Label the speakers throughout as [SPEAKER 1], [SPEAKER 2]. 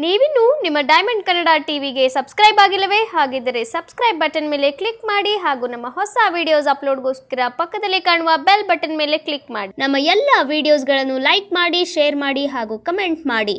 [SPEAKER 1] ನೀವಿನ್ನು ನಿಮ್ಮ ಡೈಮಂಡ್ ಕನ್ನಡ ಟಿವಿಗೆ ಸಬ್ಸ್ಕ್ರೈಬ್ ಆಗಿಲ್ಲವೇ? ಹಾಗಿದ್ದರೆ ಸಬ್ಸ್ಕ್ರೈಬ್ ಬಟನ್ ಮೇಲೆ ಕ್ಲಿಕ್ ಮಾಡಿ ಹಾಗೂ ನಮ್ಮ ಹೊಸ ವಿಡಿಯೋಸ್ ಅಪ್ಲೋಡ್ಗೋಸ್ಕರ ಪಕ್ಕದಲ್ಲಿ ಕಾಣುವ ಬೆಲ್ ಬಟನ್ ಮೇಲೆ ಕ್ಲಿಕ್ ಮಾಡಿ. ನಮ್ಮ ಎಲ್ಲ ವಿಡಿಯೋಸ್ಗಳನ್ನು ಲೈಕ್ ಮಾಡಿ, ಶೇರ್ ಮಾಡಿ ಹಾಗೂ ಕಮೆಂಟ್ ಮಾಡಿ.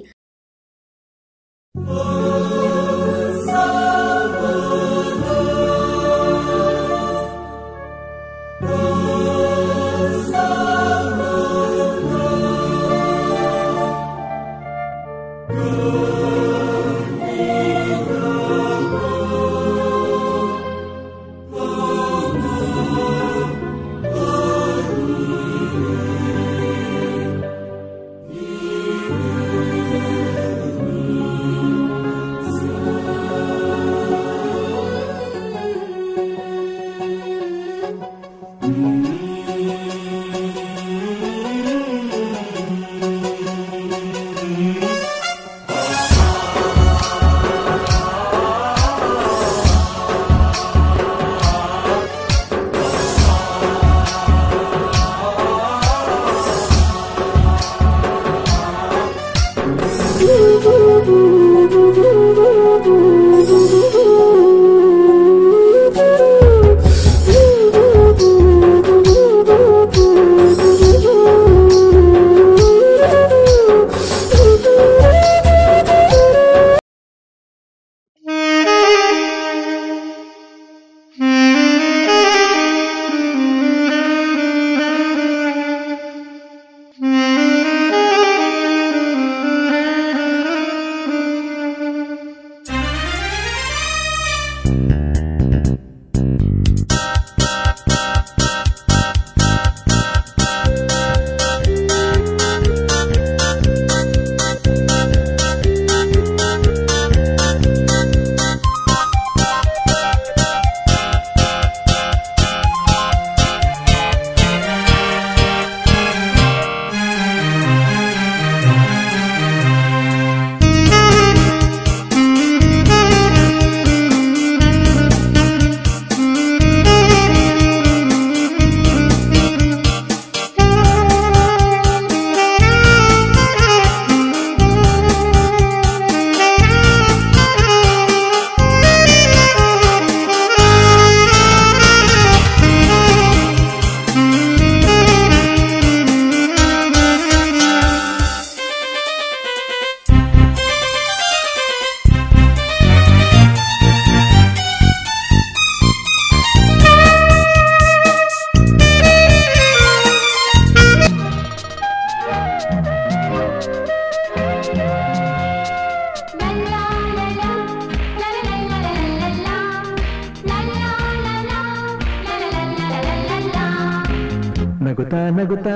[SPEAKER 2] ನಗುತ್ತಾ ನಗುತ್ತಾ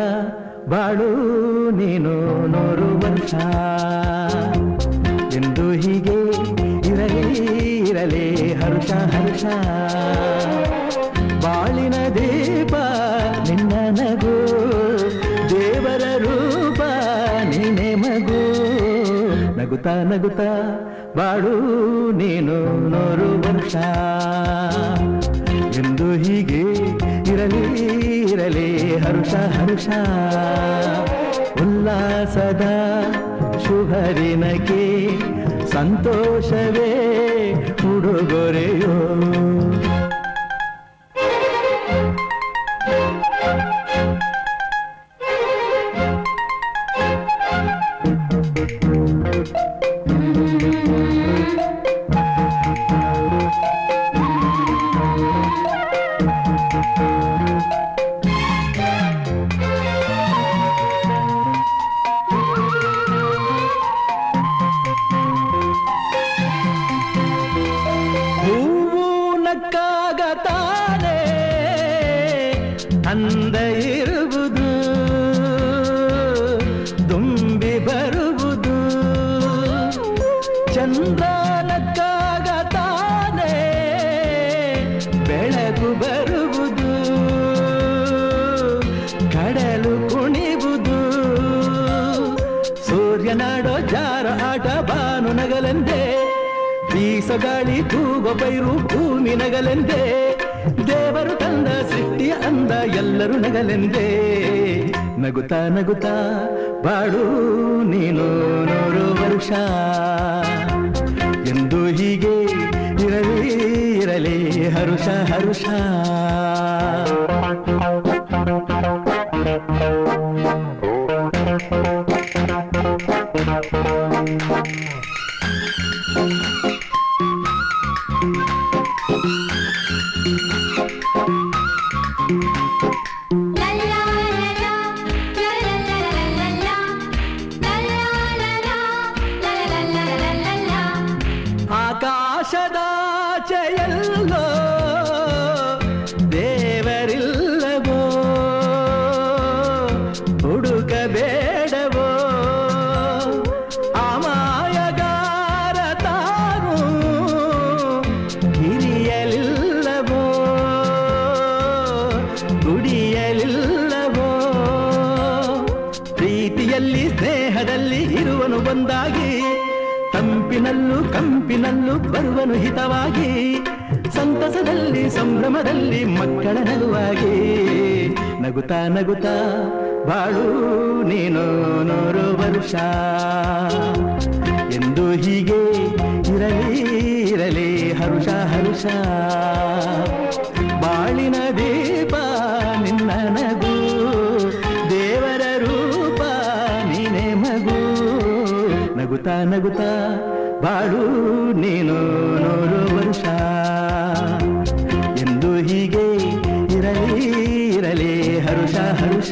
[SPEAKER 2] ಬಾಳು ನೀನು 100 ವರ್ಷ ಎಂದು ಹೀಗೆ ಇರಲಿ ಇರಲಿ ಹರ್ಷ ಹರ್ಷ ಬಾಳಿನ ದೀಪ ನಿನ್ನ ನಗು ದೇವರ ರೂಪ ನೀನೆ ಮಗು ನಗುತ್ತಾ ನಗುತ್ತಾ ಬಾಳು ನೀನು 100 ವರ್ಷ ಎಂದು ಹೀಗೆ ಇರಲಿ ಇರಲಿ ಹರ್ಷ ಹರ್ಷ ಉಲ್ಲಾಸದ ಶುಭದಿನಕ್ಕೆ ಸಂತೋಷವೇ ಉಡುಗೊರೆಯೋ ನಕ್ಕಾಗತಾನೆ ಅಂದ ಇರುವುದು ತುಂಬಿ ಬರುವುದು ಚಂದ್ರ ನಕ್ಕಾಗತಾನೆ ಬೆಳಕು ಬರುವುದು ಕಡಲು ಕುಣಿವುದು ಸೂರ್ಯನಾಡೋ ಜಾರ ಆಟ ಬಾನು ನಗಲೆಂದೇ ಬೀಸಗಾಳಿ ತೂಗೋ ಪೈರು ಭೂಮಿ ನಗಲೆಂದೇ ದೇವರು ತಂದ ಸೃಷ್ಟಿಯ ಅಂದ ಎಲ್ಲರೂ ನಗಲೆಂದೇ ನಗುತ್ತಾ ನಗುತ್ತಾ ಬಾಳು ನೀನು 100 ವರ್ಷ ಹರುಷ ಹರುಷ. ಆಕಾಶದಾಚೆಯಲ್ಲೋ ದೇವರಿಲ್ಲವೋ ಹುಡುಕಬೇಡವೋ ಅಮಾಯಗಾರ ತಾನು ಹಿರಿಯಲಿಲ್ಲವೋ ಗುಡಿಯಲಿಲ್ಲವೋ ಪ್ರೀತಿಯಲ್ಲಿ ಸ್ನೇಹದಲ್ಲಿ ಇರುವನು ಒಂದಾಗಿ ತಂಪಿನಲ್ಲೂ ಕಂಪಿನಲ್ಲೂ ಬರುವನು ಹಿತವಾಗಿ ಸಂತಸದಲ್ಲಿ ಸಂಭ್ರಮದಲ್ಲಿ ಮಕ್ಕಳ ನಗುವಾಗಿ ನಗುತ್ತಾ ನಗುತ್ತಾ ಬಾಳು ನೀನು 100 ವರ್ಷ ಎಂದು ಹೀಗೆ ಇರಲಿ ಇರಲಿ ಹರುಷ ಹರುಷ. ಬಾಳಿನ ದೀಪ ನಿನ್ನ ನಗು ದೇವರ ರೂಪ ನೀನೇ ಮಗು ನಗುತ್ತಾ ನಗುತ್ತಾ ಬಾಳು ನೀನು 100 ವರ್ಷ ಎಂದು ಹೀಗೆ ಇರಲಿ ಇರಲಿ ಹರುಷ ಹರುಷ.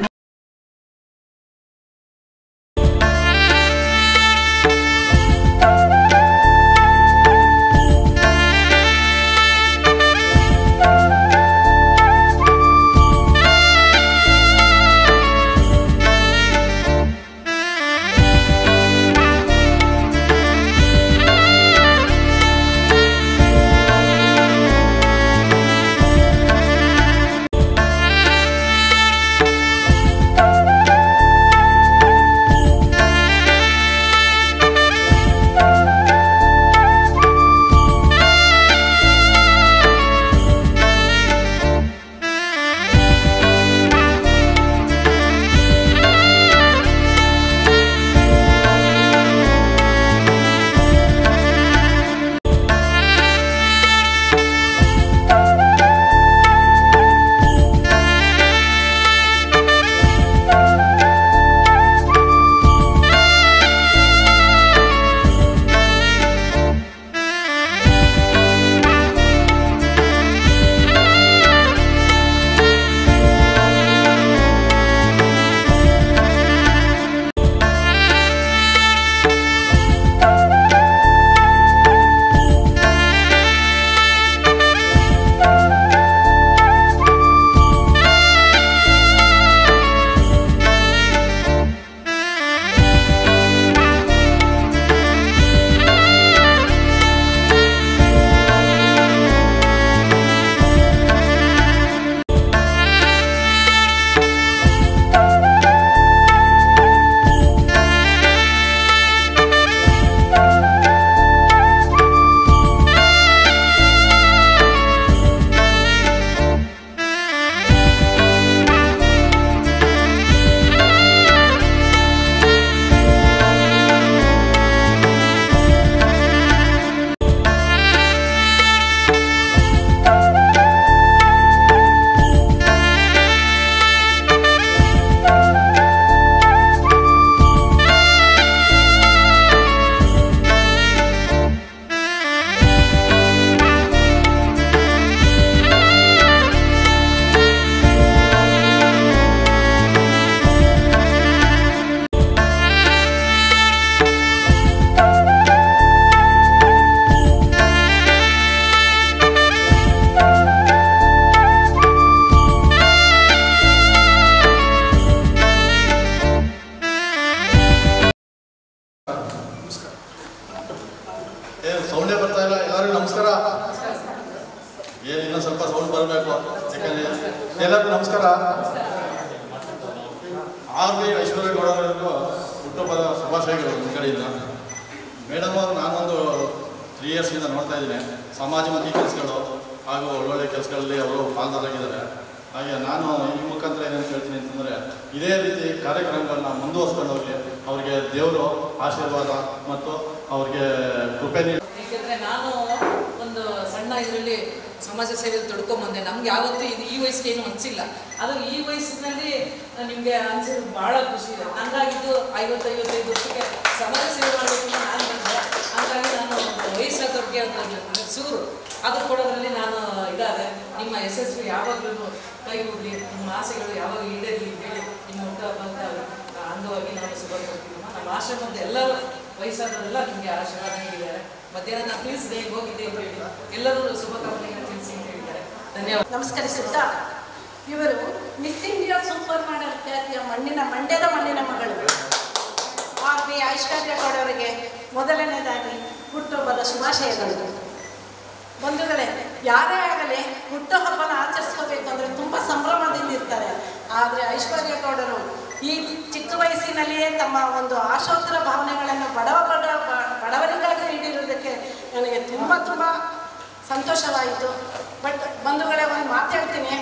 [SPEAKER 3] ಸೌಂಡೇ ಬರ್ತಾ ಇಲ್ಲ. ಎಲ್ಲರಿಗೂ ನಮಸ್ಕಾರ. ಏನಿಲ್ಲ, ಸ್ವಲ್ಪ ಸೌಂಡ್ ಬರಬೇಕು. ಯಾಕಂದರೆ ಎಲ್ಲರಿಗೂ ನಮಸ್ಕಾರ. ಆರ್ಮಿ ಐಶ್ವರ್ಯಗೌಡರಿಗೂ ಹುಟ್ಟುಹಬ್ಬದ ಶುಭಾಶಯಗಳು ನಿಮ್ಮ ಕಡೆಯಿಂದ. ಮೇಡಮ್ ಅವರು ನಾನೊಂದು 3 ಇಯರ್ಸಿಂದ ನೋಡ್ತಾ ಇದ್ದೀನಿ. ಸಮಾಜಮುಖಿ ಕೆಲಸಗಳು ಹಾಗೂ ಒಳ್ಳೊಳ್ಳೆ ಕೆಲಸಗಳಲ್ಲಿ ಅವರು ಪಾಲ್ದಾರಾಗಿದ್ದಾರೆ. ಹಾಗೆ ನಾನು ಈ ಮುಖಾಂತರ ಏನೇನು ಹೇಳ್ತೀನಿ ಅಂತಂದರೆ, ಇದೇ ರೀತಿ ಕಾರ್ಯಕ್ರಮಗಳನ್ನ ಮುಂದುವರಿಸ್ಕೊಂಡು ಹೋಗಿ ಅವರಿಗೆ ದೇವರು ಆಶೀರ್ವಾದ ಮತ್ತು ಅವ್ರಿಗೆ ಕೃಪೆ ನೀಡಿ.
[SPEAKER 4] ಏಕೆಂದರೆ ನಾನು ಒಂದು ಸಣ್ಣ ಇದರಲ್ಲಿ ಸಮಾಜ ಸೇವೆಯಲ್ಲಿ ತೊಡ್ಕೊಂಬಂದೆ. ನಮ್ಗೆ ಯಾವತ್ತೂ ಇದು ಈ ವಯಸ್ಸಿಗೆ ಏನು ಅನಿಸಿಲ್ಲ. ಅದು ಈ ವಯಸ್ಸಿನಲ್ಲಿ ನಿಮಗೆ ಅನಿಸಿದ್ದು ಭಾಳ ಖುಷಿ ಇದೆ. ಹಂಗಾಗಿದ್ದು 50-55 ವರ್ಷಕ್ಕೆ ಸಮಾಜ ಸೇವೆ ಮಾಡಬೇಕು ಅಂತ ನಾನು ಬಂದೆ. ಹಾಗಾಗಿ ನಾನು ವಯಸ್ಸಾದವ್ರಿಗೆ ಸೂರು ಅದು ಕೊಡೋದ್ರಲ್ಲಿ ನಾನು ಇದಾದೆ. ನಿಮ್ಮ ಯಶಸ್ವಿ ಯಾವಾಗಲೂ ಕೈಗೂಡಲಿ, ನಿಮ್ಮ ಆಸೆಗಳು ಯಾವಾಗ ಈಡೇರಲಿ ಹೇಳಿ ನಿಮ್ಮ ಹುಟ್ಟುಹಬ್ಬದ ಅಂಗವಾಗಿ ನಾನು ಶುಭ ಕೊಡ್ತೀವಿ. ನಮ್ಮ ಆಶ್ರಮದ ಎಲ್ಲರೂ ವಯಸ್ಸಾದವರೆಲ್ಲ ನಿಮಗೆ ಆಶೀರ್ವಾದ ನೀಡಿದ್ದಾರೆ. ಮಧ್ಯಾಹ್ನ ನಾನು ತಿಳಿಸಿದೆ ಹೋಗಿದ್ದೆ ಅಂತ ಹೇಳಿ ಎಲ್ಲರೂ ಶುಭಕಾಮನೆಯನ್ನು ತಿಳಿಸಿ ಅಂತ ಹೇಳಿದ್ದಾರೆ. ಧನ್ಯವಾದ.
[SPEAKER 5] ನಮಸ್ಕರಿಸುತ್ತಾ, ಇವರು ಮಿಸ್ ಇಂಡಿಯಾ ಸೂಪರ್ ಮಾಡೆಲ್ ಖ್ಯಾತಿಯ ಮಂಡ್ಯದ ಮಣ್ಣಿನ ಮಗಳು RB ಐಶ್ವರ್ಯ ಗೌಡ ಅವರಿಗೆ ಮೊದಲನೇದಾಗಿ ಹುಟ್ಟುಹಬ್ಬದ ಶುಭಾಶಯಗಳು. ಬಂಧುಗಳೇ, ಯಾರೇ ಆಗಲಿ ಹುಟ್ಟುಹಬ್ಬನ ಆಚರಿಸ್ಕೋಬೇಕಂದ್ರೆ ತುಂಬ ಸಂಭ್ರಮದಿಂದ ಇರ್ತಾರೆ. ಆದರೆ ಐಶ್ವರ್ಯ ಗೌಡರು ಈ ಚಿಕ್ಕ ವಯಸ್ಸಿನಲ್ಲಿಯೇ ತಮ್ಮ ಒಂದು ಆಶೋತ್ತರ ಭಾವನೆಗಳನ್ನು ಬಡವರಿಗಾಗಿ ನೀಡಿರುವುದಕ್ಕೆ ನನಗೆ ತುಂಬ ಸಂತೋಷವಾಯಿತು. ಬಟ್ ಬಂಧುಗಳೇ, ಒಂದು ಮಾತು ಹೇಳ್ತೀನಿ,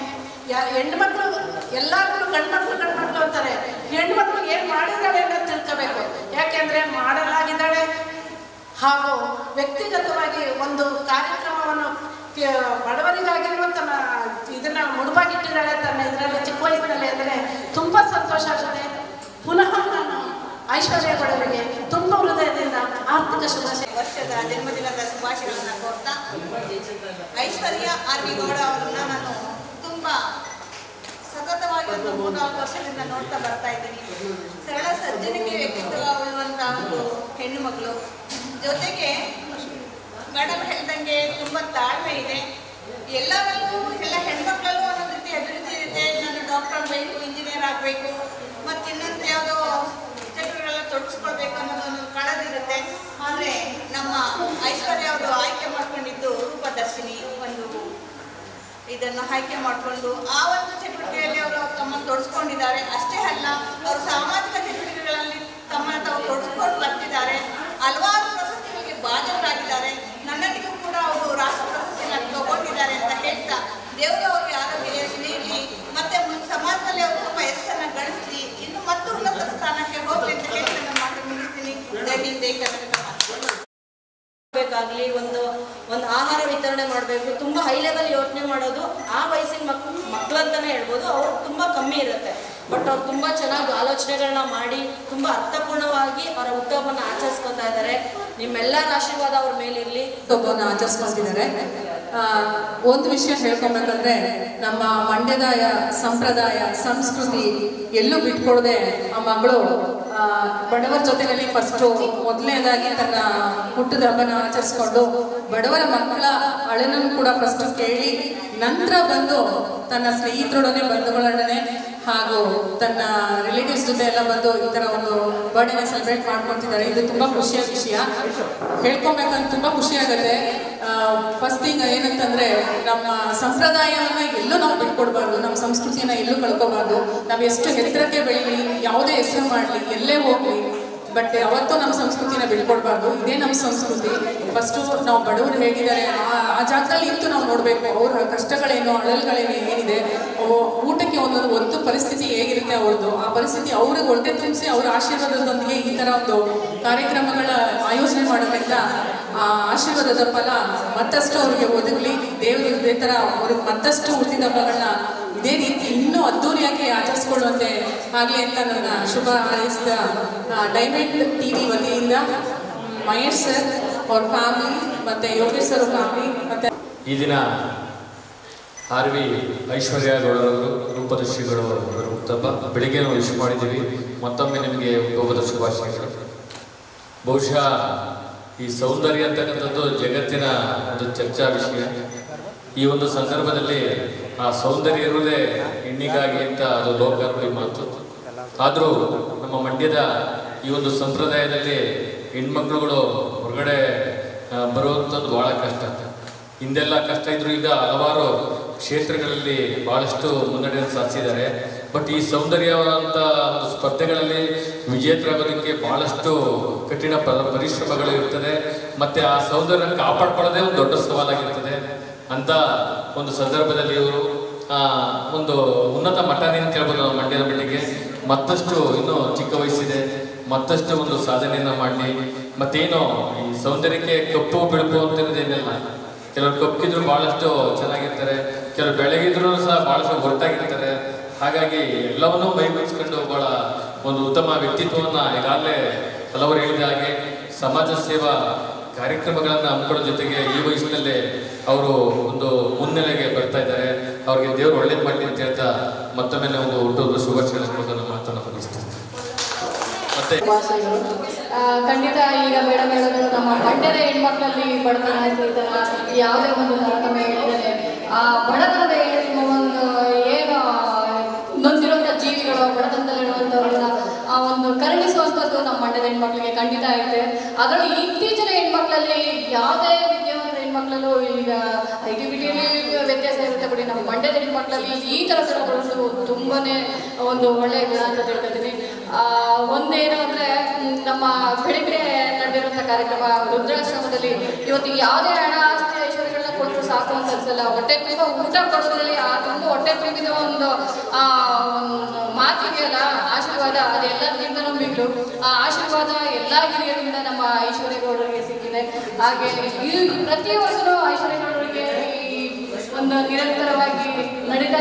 [SPEAKER 5] ಹೆಣ್ಮಕ್ಳು ಎಲ್ಲರೂ ಗಂಡ್ಮಕ್ಳು ಅಂತಾರೆ. ಹೆಣ್ಮಕ್ಳು ಏನು ಮಾಡಿದ್ದಾಳೆ ಅನ್ನೋದು ತಿಳ್ಕೋಬೇಕು. ಯಾಕೆಂದರೆ ಮಾಡಲಾಗಿದ್ದಾಳೆ ಹಾಗೂ ವ್ಯಕ್ತಿಗತವಾಗಿ ಒಂದು ಕಾರ್ಯಕ್ರಮವನ್ನು ಬಡವರಿಗಾಗಿರುವ ತನ್ನ ಇದನ್ನು ಮುಡುಪಾಗಿಟ್ಟಿದ್ದಾಳೆ ತನ್ನ ಇದರಲ್ಲಿ ಚಿಕ್ಕ ವಯಸ್ಸಿನಲ್ಲಿ. ಅಂದರೆ ತುಂಬ ಸಂತೋಷ ಆಗುತ್ತೆ. ಪುನಃ ನಾನು ಐಶ್ವರ್ಯ ಗೌಡರಿಗೆ ತುಂಬ ಹೃದಯದಿಂದ ಆರ್ಥಿಕ ಶುಭಾಶಯ
[SPEAKER 6] ವರ್ಷದ ಜನ್ಮದಿನದ ಶುಭಾಶಯಗಳನ್ನು ಕೋರ್ತಾ, ಐಶ್ವರ್ಯ RB ಗೌಡ ಅವರನ್ನು ನಾನು ತುಂಬ ಸತತವಾಗಿ ಒಂದು 3-4 ವರ್ಷದಿಂದ ನೋಡ್ತಾ ಬರ್ತಾ ಇದ್ದೀನಿ. ಸರಳ ಸಜ್ಜನಿಕೆ ವ್ಯಕ್ತಿತ್ವ ಉಳ್ಳುವಂಥ ಒಂದು ಹೆಣ್ಣು ಮಗಳು, ಜೊತೆಗೆ ಮೇಡಮ್ ಹೇಳ್ದಂಗೆ ತುಂಬ ತಾಳ್ಮೆ ಇದೆ. ಎಲ್ಲರಲ್ಲೂ ಎಲ್ಲ ಹೆಣ್ಮಕ್ಳಲ್ಲೂ ಒಂದೊಂದು ರೀತಿ ಅಭಿರುಚಿ ಇರುತ್ತೆ. ನಾನು ಡಾಕ್ಟರ್ ಆಗಬೇಕು, ಇಂಜಿನಿಯರ್ ಆಗಬೇಕು, ಮತ್ತು ಇನ್ನೊಂದು ಯಾವುದೋ ಚಟುವಟಿಕೆಗಳೆಲ್ಲ ತೊಡಗಿಸ್ಕೊಳ್ಬೇಕು ಅನ್ನೋದು ಒಂದು ಕಳದಿರುತ್ತೆ. ಆದರೆ ನಮ್ಮ ಐಶ್ವರ್ಯ ಅವರು ಆಯ್ಕೆ ಮಾಡ್ಕೊಂಡಿದ್ದು ರೂಪದರ್ಶಿನಿ ಒಂದು ಇದನ್ನು ಆಯ್ಕೆ ಮಾಡಿಕೊಂಡು ಆ ಒಂದು ಚಟುವಟಿಕೆಯಲ್ಲಿ ಅವರು ತಮ್ಮನ್ನು ತೊಡಗಿಸ್ಕೊಂಡಿದ್ದಾರೆ. ಅಷ್ಟೇ ಅಲ್ಲ, ಅವರು ಸಾಮಾಜಿಕ ಚಟುವಟಿಕೆಗಳಲ್ಲಿ ತಮ್ಮನ್ನು ತಾವು ತೊಡಗಿಸ್ಕೊಂಡು ಬರ್ತಿದ್ದಾರೆ. ಹಲವಾರು ಪ್ರಶಸ್ತಿಗಳಿಗೆ ಭಾಜನರಾಗಿದ್ದಾರೆ. ನನ್ನನಿಗೂ ಕೂಡ ಅವರು ರಾಷ್ಟ್ರ ಪ್ರಶಸ್ತಿಯನ್ನು ತಗೊಂಡಿದ್ದಾರೆ ಅಂತ ಹೇಳ್ತಾ, ದೇವರು ಅವರಿಗೆ ಆರೋಗ್ಯ ನೀಡಲಿ, ಮತ್ತೆ ಸಮಾಜದಲ್ಲಿ ಅವರು ತುಂಬ ಯಶಸ್ಸನ್ನು ಗಳಿಸಲಿ, ಇನ್ನು ಮತ್ತು ಉನ್ನತ ಸ್ಥಾನಕ್ಕೆ ಹೋಗಲಿ ಅಂತ ಹೇಳಿ ನನ್ನ ಮಾತು ಮುಗಿಸ್ತೀನಿ.
[SPEAKER 7] ಬೇಕಾಗಲಿ ಒಂದು ಆಹಾರ ವಿತರಣೆ ಮಾಡಬೇಕು, ತುಂಬ ಹೈ ಲೆವೆಲ್ ಯೋಚನೆ ಮಾಡೋದು ಆ ವಯಸ್ಸಿನ ಮಕ್ಕಳಂತಲೇ ಹೇಳ್ಬೋದು. ಅವ್ರು ತುಂಬ ಕಮ್ಮಿ ಇರುತ್ತೆ. ಬಟ್ ಅವ್ರು ತುಂಬ ಚೆನ್ನಾಗಿ ಆಲೋಚನೆಗಳನ್ನ ಮಾಡಿ ತುಂಬ ಅರ್ಥಪೂರ್ಣವಾಗಿ ಅವರ ಹುಟ್ಟುಹಬ್ಬನ ಆಚರಿಸ್ಕೊತಾ ಇದ್ದಾರೆ. ನಿಮ್ಮೆಲ್ಲರ ಆಶೀರ್ವಾದ ಅವ್ರ ಮೇಲಿರಲಿ.
[SPEAKER 8] ಹುಟ್ಟುಹಬ್ಬನ ಆಚರಿಸ್ಕೊತಿದ್ದಾರೆ. ಒಂದು ವಿಷಯ ಹೇಳ್ಕೊಬೇಕಂದ್ರೆ, ನಮ್ಮ ಮಂಡ್ಯದ ಸಂಪ್ರದಾಯ ಸಂಸ್ಕೃತಿ ಎಲ್ಲೂ ಬಿಟ್ಕೊಡದೆ ಆ ಮಗಳು ಬಡವರ ಜೊತೆಯಲ್ಲಿ ಮೊದಲನೇದಾಗಿ ತನ್ನ ಹುಟ್ಟದ ಹಬ್ಬನ ಆಚರಿಸ್ಕೊಂಡು ಬಡವರ ಮಕ್ಕಳ ಅಳನನ್ನು ಕೂಡ ಫಸ್ಟ್ ಕೇಳಿ, ನಂತರ ಬಂದು ತನ್ನ ಸ್ನೇಹಿತರೊಡನೆ ಬಂಧುಗಳೊಡನೆ ಹಾಗೂ ತನ್ನ ರಿಲೇಟಿವ್ಸ್ ಜೊತೆ ಎಲ್ಲ ಬಂದು ಈ ಥರ ಒಂದು ಬರ್ಡೇನ ಸೆಲೆಬ್ರೇಟ್ ಮಾಡ್ಕೊತಿದ್ದಾರೆ. ಇದು ತುಂಬ ಖುಷಿಯ ವಿಷಯ. ಹೇಳ್ಕೊಬೇಕಂತ ತುಂಬ ಖುಷಿ ಆಗುತ್ತೆ. ಫಸ್ಟ್ ಥಿಂಗ್ ಏನಂತಂದರೆ, ನಮ್ಮ ಸಂಪ್ರದಾಯವನ್ನು ಎಲ್ಲೂ ನಾವು ಬಿಟ್ಕೊಡ್ಬಾರ್ದು, ನಮ್ಮ ಸಂಸ್ಕೃತಿಯನ್ನು ಎಲ್ಲೂ ಕಳ್ಕೊಬಾರ್ದು. ನಾವು ಎಷ್ಟು ಎತ್ತರಕ್ಕೆ ಬೆಳೀಲಿ, ಯಾವುದೇ ಹೆಸರು ಮಾಡಲಿ, ಎಲ್ಲೇ ಹೋಗಲಿ, ಬಟ್ ಯಾವತ್ತೂ ನಮ್ಮ ಸಂಸ್ಕೃತಿನ ಬಿಟ್ಕೊಡ್ಬಾರ್ದು. ಇದೇ ನಮ್ಮ ಸಂಸ್ಕೃತಿ. ಫಸ್ಟು ನಾವು ಬಡವರು ಹೇಗಿದ್ದಾರೆ ಆ ಜಾಗದಲ್ಲಿ ಇತ್ತು ನಾವು ನೋಡಬೇಕು. ಅವ್ರ ಕಷ್ಟಗಳೇನು, ಅಳಲ್ಗಳೇನು, ಏನಿದೆ, ಊಟಕ್ಕೆ ಒಂದು ಪರಿಸ್ಥಿತಿ ಹೇಗಿರುತ್ತೆ ಅವ್ರದ್ದು, ಆ ಪರಿಸ್ಥಿತಿ ಅವ್ರಿಗೆ ಹೊಟ್ಟೆ ತುಂಬಿಸಿ ಅವರ ಆಶೀರ್ವಾದದೊಂದಿಗೆ ಈ ಥರ ಒಂದು ಕಾರ್ಯಕ್ರಮಗಳ ಆಯೋಜನೆ ಮಾಡೋದ್ರಿಂದ ಆ ಆಶೀರ್ವಾದದ ಫಲ ಮತ್ತಷ್ಟು ಅವ್ರಿಗೆ ಒದಗಲಿ. ದೇವರು ಇದೇ ಥರ ಅವ್ರಿಗೆ ಮತ್ತಷ್ಟು ಹುಟ್ಟಿದ ಹಬ್ಬಗಳನ್ನ ಇದೇ ರೀತಿ ಇನ್ನೂ ಅದ್ದೂರಿಯಾಗಿ ಆಚರಿಸ್ಕೊಳ್ಳುವಂತೆ ಆಗಲಿ ಅಂತ ನನ್ನ ಶುಭ ಹಾರೈಸಿದ ಡೈಮಂಡ್ TV ವತಿಯಿಂದ ಮಹೇಶ್ ಸರ್ ಅವ್ರ ಫ್ಯಾಮಿಲಿ ಮತ್ತು ಯೋಗೇಶ್ ಸರ್ ಫ್ಯಾಮಿಲಿ ಮತ್ತು
[SPEAKER 9] ಈ ದಿನ RB ಐಶ್ವರ್ಯ ಗೌಡರವರು ರೂಪದರ್ಶಿಗಳು ಹುಟ್ಟುಹಬ್ಬ ಬೆಳಿಗ್ಗೆ ನಾವು ವಿಶ್ ಮಾಡಿದ್ದೀವಿ. ಮತ್ತೊಮ್ಮೆ ನಿಮಗೆ ಹುಟ್ಟುಹಬ್ಬದ ಶುಭಾಶಯಗಳು. ಬಹುಶಃ ಈ ಸೌಂದರ್ಯ ಅಂತಕ್ಕಂಥದ್ದು ಜಗತ್ತಿನ ಒಂದು ಚರ್ಚಾ ವಿಷಯ. ಈ ಒಂದು ಸಂದರ್ಭದಲ್ಲಿ ಆ ಸೌಂದರ್ಯ ಇರುವುದೇ ಹೆಣ್ಣಿಗಾಗಿ ಅಂತ ಅದು ಲೋಕಾರ್ಪಣೆ ಮಾತು. ಆದರೂ ನಮ್ಮ ಮಂಡ್ಯದ ಈ ಒಂದು ಸಂಪ್ರದಾಯದಲ್ಲಿ ಹೆಣ್ಮಕ್ಳುಗಳು ಹೊರಗಡೆ ಬರುವಂಥದ್ದು ಭಾಳ ಕಷ್ಟ. ಹಿಂದೆಲ್ಲ ಕಷ್ಟ ಇದ್ರೂ ಈಗ ಹಲವಾರು ಕ್ಷೇತ್ರಗಳಲ್ಲಿ ಭಾಳಷ್ಟು ಮುನ್ನಡೆಯನ್ನು ಸಾಧಿಸಿದ್ದಾರೆ. ಬಟ್ ಈ ಸೌಂದರ್ಯವಂತ ಒಂದು ಸ್ಪರ್ಧೆಗಳಲ್ಲಿ ವಿಜೇತರಾಗೋದಕ್ಕೆ ಭಾಳಷ್ಟು ಕಠಿಣ ಪರಿಶ್ರಮಗಳು ಇರ್ತದೆ. ಮತ್ತು ಆ ಸೌಂದರ್ಯ ಕಾಪಾಡ್ಕೊಳ್ಳೋದೇ ಒಂದು ದೊಡ್ಡ ಸವಾಲಾಗಿರ್ತದೆ. ಅಂತ ಒಂದು ಸಂದರ್ಭದಲ್ಲಿ ಇವರು ಒಂದು ಉನ್ನತ ಮಟ್ಟನೇ ಅಂತ ಹೇಳ್ಬೋದು. ನಮ್ಮ ಮಂಡ್ಯದ ಮಟ್ಟಿಗೆ ಮತ್ತಷ್ಟು ಇನ್ನೂ ಚಿಕ್ಕ ವಯಸ್ಸಿದೆ, ಮತ್ತಷ್ಟು ಒಂದು ಸಾಧನೆಯನ್ನು ಮಾಡಲಿ. ಮತ್ತೇನು ಈ ಸೌಂದರ್ಯಕ್ಕೆ ಕಪ್ಪು ಬಿಳುಪು ಅಂತಿರೋದೇನಿಲ್ಲ. ಕೆಲವರು ಕಪ್ಪಿದ್ರು ಭಾಳಷ್ಟು ಚೆನ್ನಾಗಿರ್ತಾರೆ, ಕೆಲವರು ಬೆಳಗಿದ್ರು ಸಹ ಭಾಳಷ್ಟು ಹೊರಟಾಗಿರ್ತಾರೆ. ಹಾಗಾಗಿ ಎಲ್ಲವನ್ನೂ ಮೈಗೂಡಿಸ್ಕೊಂಡು ಭಾಳ ಒಂದು ಉತ್ತಮ ವ್ಯಕ್ತಿತ್ವವನ್ನು ಈಗಾಗಲೇ ಹಲವರು ಹೇಳಿದ ಹಾಗೆ ಸಮಾಜ ಸೇವಾ ಕಾರ್ಯಕ್ರಮಗಳನ್ನು ಹಮ್ಮಿಕೊಳ್ಳೋ ಜೊತೆಗೆ ಈ ವಯಸ್ಸಿನಲ್ಲೇ ಅವರು ಒಂದು ಮುನ್ನೆಲೆಗೆ ಬರ್ತಾ ಇದ್ದಾರೆ. ಅವ್ರಿಗೆ ದೇವರು ಒಳ್ಳೇದು ಮಾಡಲಿ ಅಂತ ಹೇಳ್ತಾ ಮತ್ತೊಮ್ಮೆ ಒಂದು ಹುಟ್ಟುಹಬ್ಬದ ಶುಭಾಶಯಗಳನ್ನು ಮಾತನ್ನು ಮುಗಿಸ್ತಾರೆ. ಮತ್ತೆ
[SPEAKER 10] ಖಂಡಿತ ಈಗ ಮೇಡಮ್ ಹೇಳಿದ್ರು ನಮ್ಮ ಮಂಡ್ಯದ ಹೆಣ್ಮಕ್ಳಲ್ಲಿ ಬಡತನ ಯಾವುದೇ ಒಂದು ತಾರತಮ್ಯ ಹೇಳಿದರೆ ಆ ಬಡತನದ ಒಂದು ಏನು ನೊಂದಿರುವಂಥ ಜೀವಿಗಳು ಬಡತನದಲ್ಲಿರುವಂಥವ್ರನ್ನ ಆ ಒಂದು ಕರುಣಿಸುವಂಥದ್ದು ನಮ್ಮ ಮಂಡ್ಯದ ಹೆಣ್ಮಕ್ಳಿಗೆ ಖಂಡಿತ ಐತೆ. ಅದರಲ್ಲೂ ಇತ್ತೀಚಿನ ಹೆಣ್ಮಕ್ಳಲ್ಲಿ ಯಾವುದೇ ವಿದ್ಯಾವಂತ ಹೆಣ್ಮಕ್ಳಲ್ಲೂ ಈಗ ಐಟಿಬಿಟಿಯಲ್ಲಿ ವ್ಯತ್ಯಾಸ ಇರುತ್ತೆ ಬಿಡಿ, ನಮ್ಮ ಮಂಡ್ಯದ ಹೆಣ್ಮಕ್ಳಲ್ಲಿ ಈ ಥರ ಬರೋದು ತುಂಬಾ ಒಂದು ಒಳ್ಳೆಯ ಗುಣ ಅಂತ ತಿಳ್ಕೊತೀನಿ. ಒಂದೇನು ಅಂದರೆ ನಮ್ಮ ಬೆಳಿಗ್ಗೆ ನಡೆದಿರುವಂಥ ಕಾರ್ಯಕ್ರಮ ರುದ್ರಾಶ್ರಮದಲ್ಲಿ ಇವತ್ತು ಯಾವುದೇ ಹಣ ಆಸ್ತಿ ಐಶ್ವರ್ಯಗಳನ್ನ ಕೊಟ್ಟರು ಸಾಕು ಅಂತ ಅನ್ಸಲ್ಲ. ಹೊಟ್ಟೆ ತುಂಬ ಊಟ ಕೊಡೋದ್ರಲ್ಲಿ ಆ ತುಂಬ ಹೊಟ್ಟೆ ತುಂಬಿದ ಒಂದು ಮಾತಿದೆಯಲ್ಲ ಆಶೀರ್ವಾದ, ಅದೆಲ್ಲದಕ್ಕಿಂತಲೂ ಮಿಗಿಲು ಆ ಆಶೀರ್ವಾದ ಎಲ್ಲ ಹಿರಿಯರಿಂದ ನಮ್ಮ ಐಶ್ವರ್ಯಗೌಡರಿಗೆ ಸಿಕ್ಕಿದೆ. ಹಾಗೆ ಪ್ರತಿ ವರ್ಷವೂ ಐಶ್ವರ್ಯಗೌಡರಿಗೆ ಈ ಒಂದು ನಿರಂತರವಾಗಿ ನಡೀತಾ